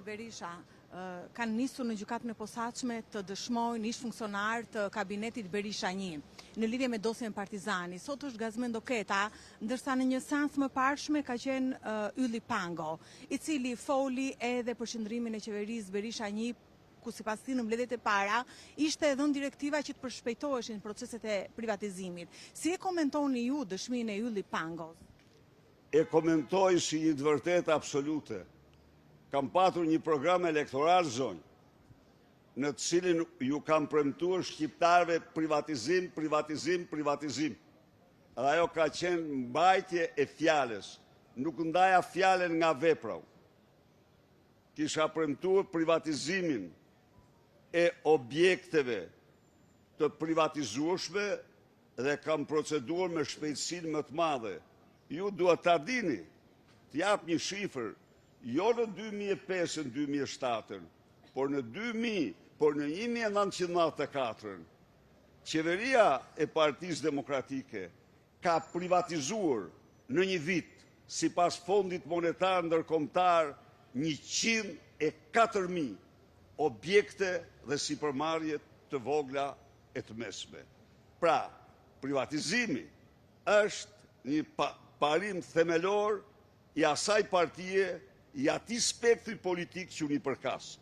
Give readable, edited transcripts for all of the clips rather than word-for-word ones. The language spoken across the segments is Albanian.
Zoti Berisha, kanë nisur në gjykatën e posaçme të dëshmojnë ish funksionar të kabinetit Berisha 1 në lidhje me dosjen Partizani. Sot është Gazmend Oketa, ndërsa në një seancë më parshme ka qenë Ylli Pango, i cili foli edhe për qëndrimin e qeverisë Berisha 1, ku sipas tij në mbledhjet e para ishte dhënë direktiva që të përshpejtoheshin proceset e privatizimit. Si e komentoni ju dëshminë e Ylli Pangos? E komentoj si një të vërtetë absolute. Kam patur një program elektoral, zonjë, në të cilin ju kam premtuar shqiptarëve privatizim, privatizim, privatizim. Dhe ajo ka qenë mbajtje e fjalës, nuk ndaja fjalën nga vepra. Kisha premtuar privatizimin e objekteve të privatizueshme dhe kam proceduar me shpejtësinë më të madhe. Ju duhet ta dini, të jap një shifër, jo në 2005 në 2007, por në 1994, qeveria e Partisë Demokratike ka privatizuar në një vit, sipas Fondit Monetar Ndërkombëtar, 104.000 objekte dhe sipërmarrje të vogla e të mesme. Pra, privatizimi është një parim themelor i asaj partie, i atij spektri politik që unë i përkas.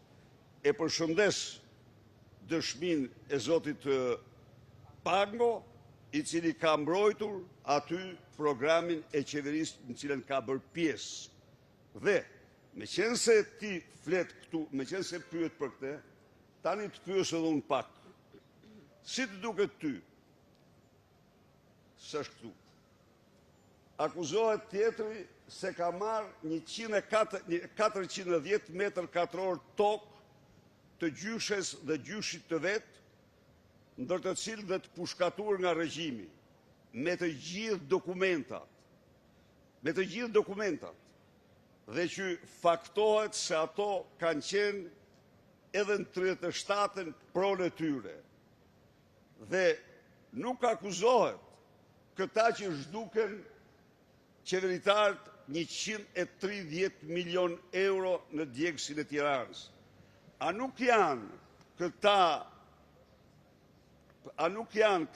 E përshëndes dëshminë e zotit Pango, i cili ka mbrojtur aty programin e qeverisë në cilën ka bërë pjesë. Dhe, me qenë se ti flet këtu, me qenë se pyet për këtë, tani të pyes edhe unë pak. Si të duket ty? S'është këtu. Akuzohet tjetri se ka marrë 410 metër katror tokë të gjyshes dhe gjyshit të vetë, ndër të cilë dhe të pushkatur nga regjimi, me të gjithë dokumentat, dhe që faktohet se ato kanë qenë edhe në 37-ën pronë e tyre. Dhe nuk akuzohet këta që zhduken qeveritarët 130 milion euro në djegësin e Tiranës. A nuk janë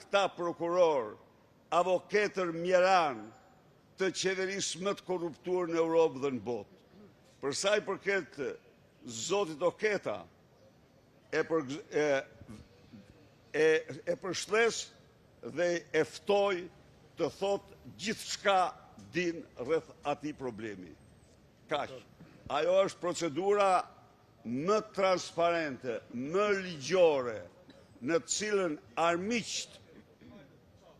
këta prokuror, avokatër mjeran të qeverisë më të korruptuar në Europë dhe në botë? Për sa i përket zotit Oketa, e përshles dhe e ftoj të thot gjithçka din rreth atij problemi. Kaq. Ajo është procedura më transparente, më ligjore, në të cilën armiqt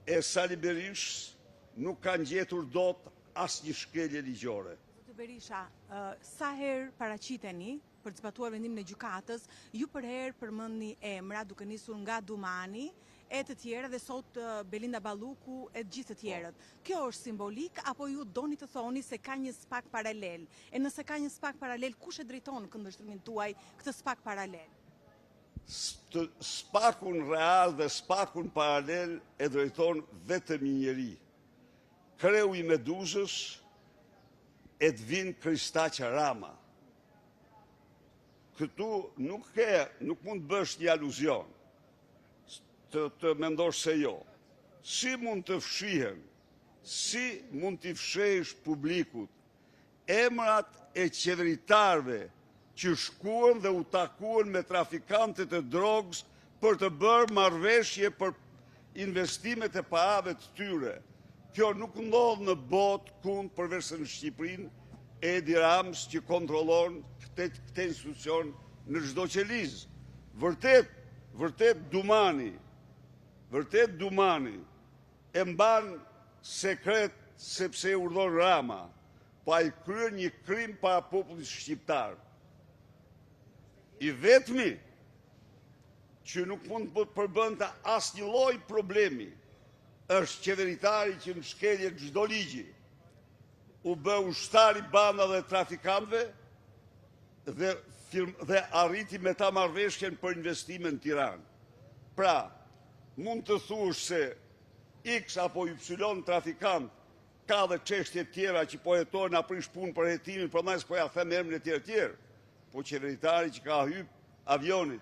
e Sali Berishës nuk kanë gjetur dot asnjë shkelje ligjore. Zoti Berisha, sa herë paraqiteni për të zbatuar vendimin e gjykatës, ju për herë përmendni emra duke nisur nga Dumani e të tjera dhe sot Belinda Balluku e të gjithë të tjerët. Kjo është simbolik apo ju doni të thoni se ka një spak paralel? E nëse ka një spak paralel, kush e drejton këndvështrimin tuaj këtë spak paralel? Spakun real dhe spakun paralel e drejton vetëm një njeri. Kreu i Meduzës, Edvin Kristaqia Rama. Këtu nuk mund bësh një aluzion, të mendosh se jo. Si mund të fshihen, si mund t'i fshehësh publikut emrat e qeveritarëve që shkuan dhe u takuan me trafikantët e drogës për të bërë marrëveshje për investimet e parave të tyre. Kjo nuk ndodh në botë kund përveç se në Shqipërinë, Edi Rams që kontrollon këtë institucion në çdo qelizë. Vërtet Dumani e mban sekret sepse e urdhon Rama, pa i kryer një krim para popullit shqiptar. I vetmi që nuk mund të përbënte asnjë lloj problemi është qeveritari që në shkelje çdo ligji u bë ushtar i bandave dhe trafikantëve dhe arriti me ta marrëveshjen për investime në Tiranë. Pra, mund të thuash se X apo Y trafikant ka dhe çështje tjera që po jetojnë aprish punë për hetimin, prandaj s'po ja them emrin e tjerë. po qeveritari që ka hyp avionit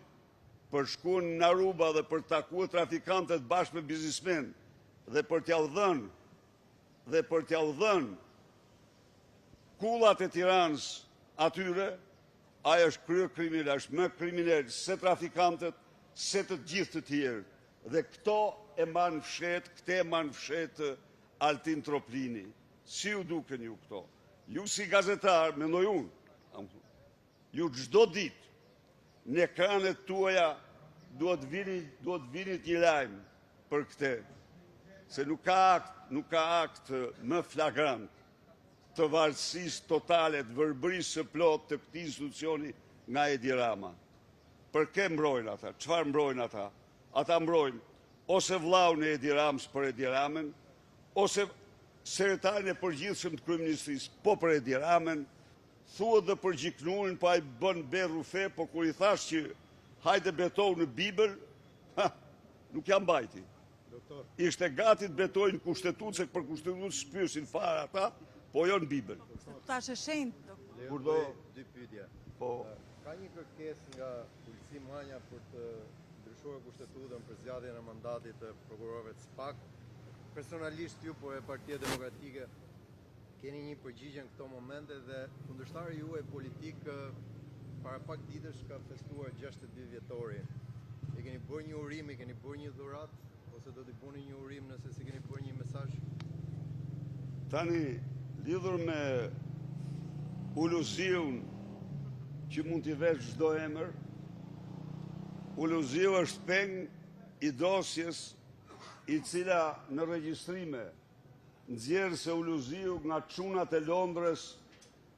për shkuar në Aruba dhe për takuar trafikantët bashkë me biznismen dhe për t'ja u dhënë kullat e Tiranës atyre, ajo është krye kriminal, është më kriminal se trafikantët, se të gjithë të tjerë. Dhe këto e manë fshet Altin Troplini. Si ju duken ju këto? Ju si gazetar, mendoj unë, ju çdo ditë në ekranet tuaja duhet vinit një lajm për këtë, se nuk ka akt më flagrant të varësisë totale, të verbërisë së plot të këtij institucioni nga Edi Rama. Për kë mbrojnë ata? Çfarë mbrojnë ata? Ata mbrojnë ose vllaun e Edi Ramës për Edi Ramën, ose sekretarin e përgjithshëm të kryeministrisë po për Edi Ramën, thuhet dhe për Gjiknurin, pa i bën berru fe, po kur i thash që hajde betohu në Bibël, nuk jam mbajti. Ishte gati të betojnë kushtetutë, se për kushtetutë shpyesin fare ata, po jo në Bibël. Tash e shenjtë. Kurdo dy pyetje. Po. Ka një kërkesë nga Ulësi Manja për të ndryshuar kushtetutën për zgjatjen e mandatit të prokurorëve të SPAK. Personalisht ju, po e Partia Demokratike, keni një përgjigje në këto momente dhe kundërshtari juaj politik para pak ditësh ka festuar 62 vjetori. E keni bërë një urim, e keni bërë një dhuratë, ose do t'i bëni një urim nëse si keni bërë një mesazh? Tani, lidhur me Uluziun, që mund t'i vesh çdo emër, Uluziu është peng i dosjes i cila në regjistrime nxjerr se Uluziu nga çunat e Londrës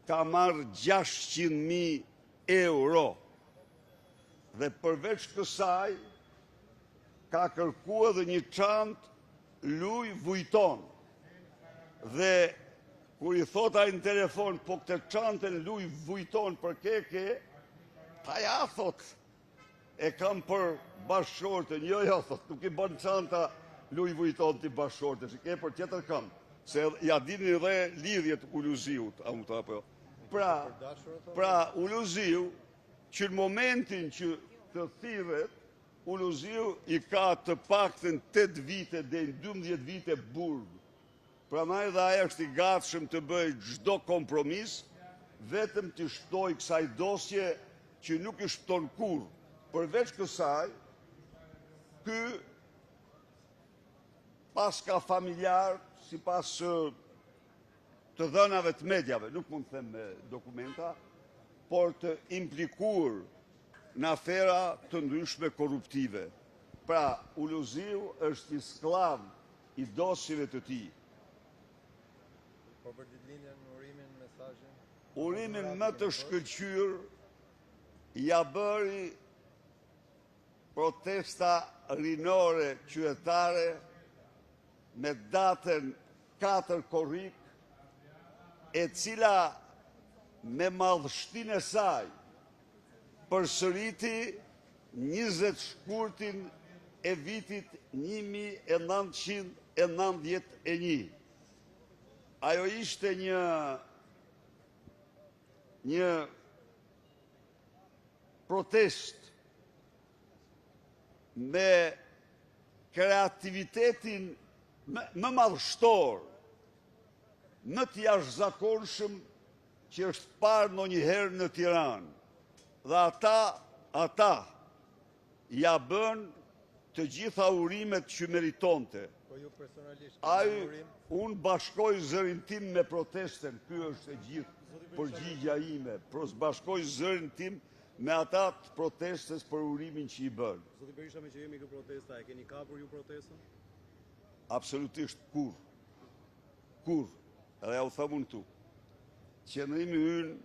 ka marrë 600.000 euro. Dhe përveç kësaj ka kërkuar edhe një çantë Louis Vuitton. Dhe kur i thot ai në telefon, po këtë çantën Louis Vuitton për ke, ta ja thot, e kam për bashkëshorten, jo, thot, nuk i bën çanta Louis Vuitton ti bashkëshorten, që ke për tjetër kam, se ja dini dhe lidhjet Uluziut, apo. Pra Uluziu, që në momentin që të thirret, Uluziu i ka të paktën 8 vite dhe 12 vite burg. Prandaj dhe ai është i gatshëm të bëjë çdo kompromis, vetëm të shtoj kësaj dosje që nuk i shton kurrë. Përveç kësaj, ky pas ka familjar, sipas të dhënave të mediave, nuk mund të them me dokumenta, por të implikuar në afera të ndryshme korruptive. Pra, Uluziu është i sklav i dosjeve të tij. Po për ditëlindjen, urimin, mesazhin? Urimin më të shkëlqyer ja bëri protesta rinore qytetare me datën 4 korrik, e cila me madhështinë e saj përsëriti 20 shkurtin e vitit 1991. Ajo ishte një protest me kreativitetin më madhështor, më të jashtëzakonshëm që është parë ndonjëherë në Tiranë. Dhe ata ja bën të gjitha urimet që meritonte. Po ju personalisht unë bashkoj zërin tim me protesten, ky është e gjithë përgjigja ime, bashkoj zërin tim me ata të protestes për urimin që i bën. Zoti Berisha, me që jemi kë protesta, e keni kapur ju protestën? Absolutisht kur. Edhe ja u thamun tu. Qëndrimi ynë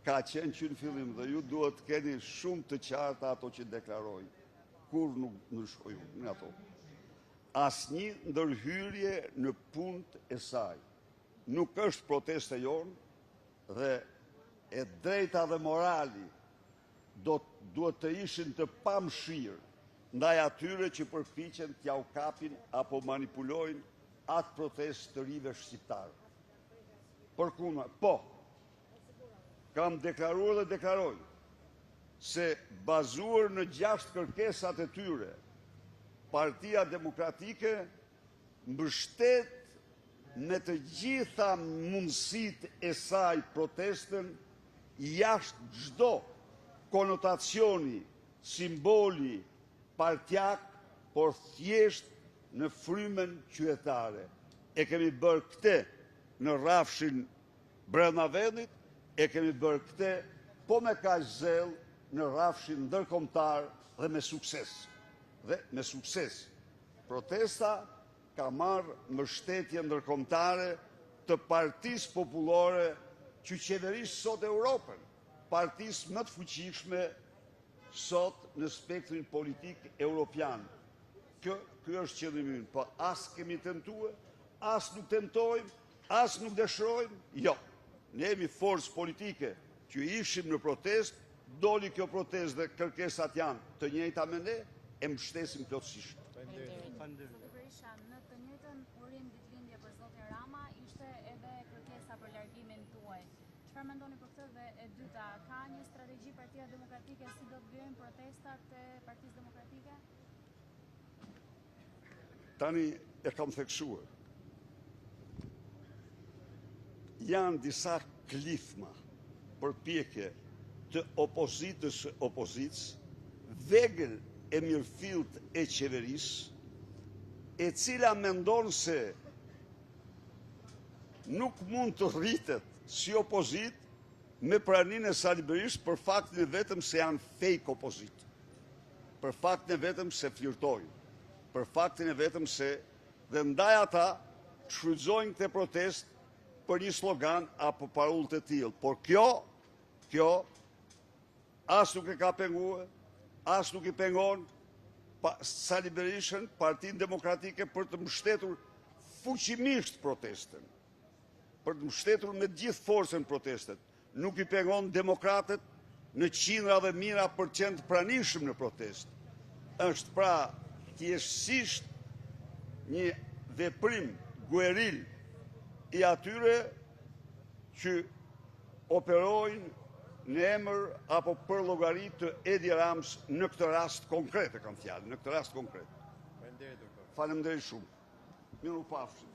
ka qenë që në fillim dhe ju duhet të keni shumë të qarta ato që deklarojnë. Kur nuk ndryshojnë në ato. Asnjë ndërhyrje në punët e saj. Nuk është protesta jonë dhe e drejta dhe morali duhet të ishin të pamshirë ndaj atyre që përpiqen t'ja u kapin apo manipulojnë atë protestë të rive shqiptarë. Përkundër, po, kam deklaruar dhe deklaroj se bazuar në 6 kërkesat e tyre, Partia Demokratike mbështet me të gjitha mundësit e saj protestën jashtë çdo konotacioni, simboli, partjak, por thjesht në frymën qytetare. E kemi bërë këtë në rrafshin brenda vendit, e kemi bërë këtë po me kaq zell në rrafshin ndërkombëtar dhe me sukses. Protesta ka marrë mbështetje ndërkombëtare të Partisë Popullore që qeverisë sot Europën, partisë më të fuqishme sot në spektrin politik europian. Ky është qëllimi ynë, po as kemi tentuar, as nuk tentojmë, as nuk dëshirojmë, jo. Ne jemi forcë politike që ishim në protestë, doli kjo protestë dhe kërkesat janë të njëjta me ne, e mbështesim plotësisht. Zotë Berisha, në të njëjtën urim ditëlindje për zotin Rama ishte edhe kërkesa për largimin tuaj. Çfarë mendoni për këtë? Dhe e dyta, ka një strategji Partia Demokratike si do të vijojnë protestat e Partisë Demokratike? Tani e kam theksuar. Janë disa klifma përpjekje të opozitës, vegël e mirëfillt e qeverisë, e cila mendon se nuk mund të rritet si opozit me praninë e Sali Berishës për faktin e vetëm se janë fake opozit, për faktin e vetëm se flirtojnë, për faktin e vetëm se dhe ndaj ata shfrytëzojnë këtë protest për një slogan apo parull të tillë. Por kjo as nuk e ka penguar, as nuk i pengon Sali Berishën, Partinë Demokratike për të mbështetur fuqimisht protestën, për të mbështetur me gjithë forcën protestet. Nuk i pengon demokratët në qindra dhe mijëra % pranishëm në protestë. Është pra thjeshtësisht një veprim gueril i atyre që operojnë në emër apo për llogari të Edi Ramës në këtë rast konkret, e kam fjalën, në këtë rast konkret. Faleminderit shumë. Miru pafshim.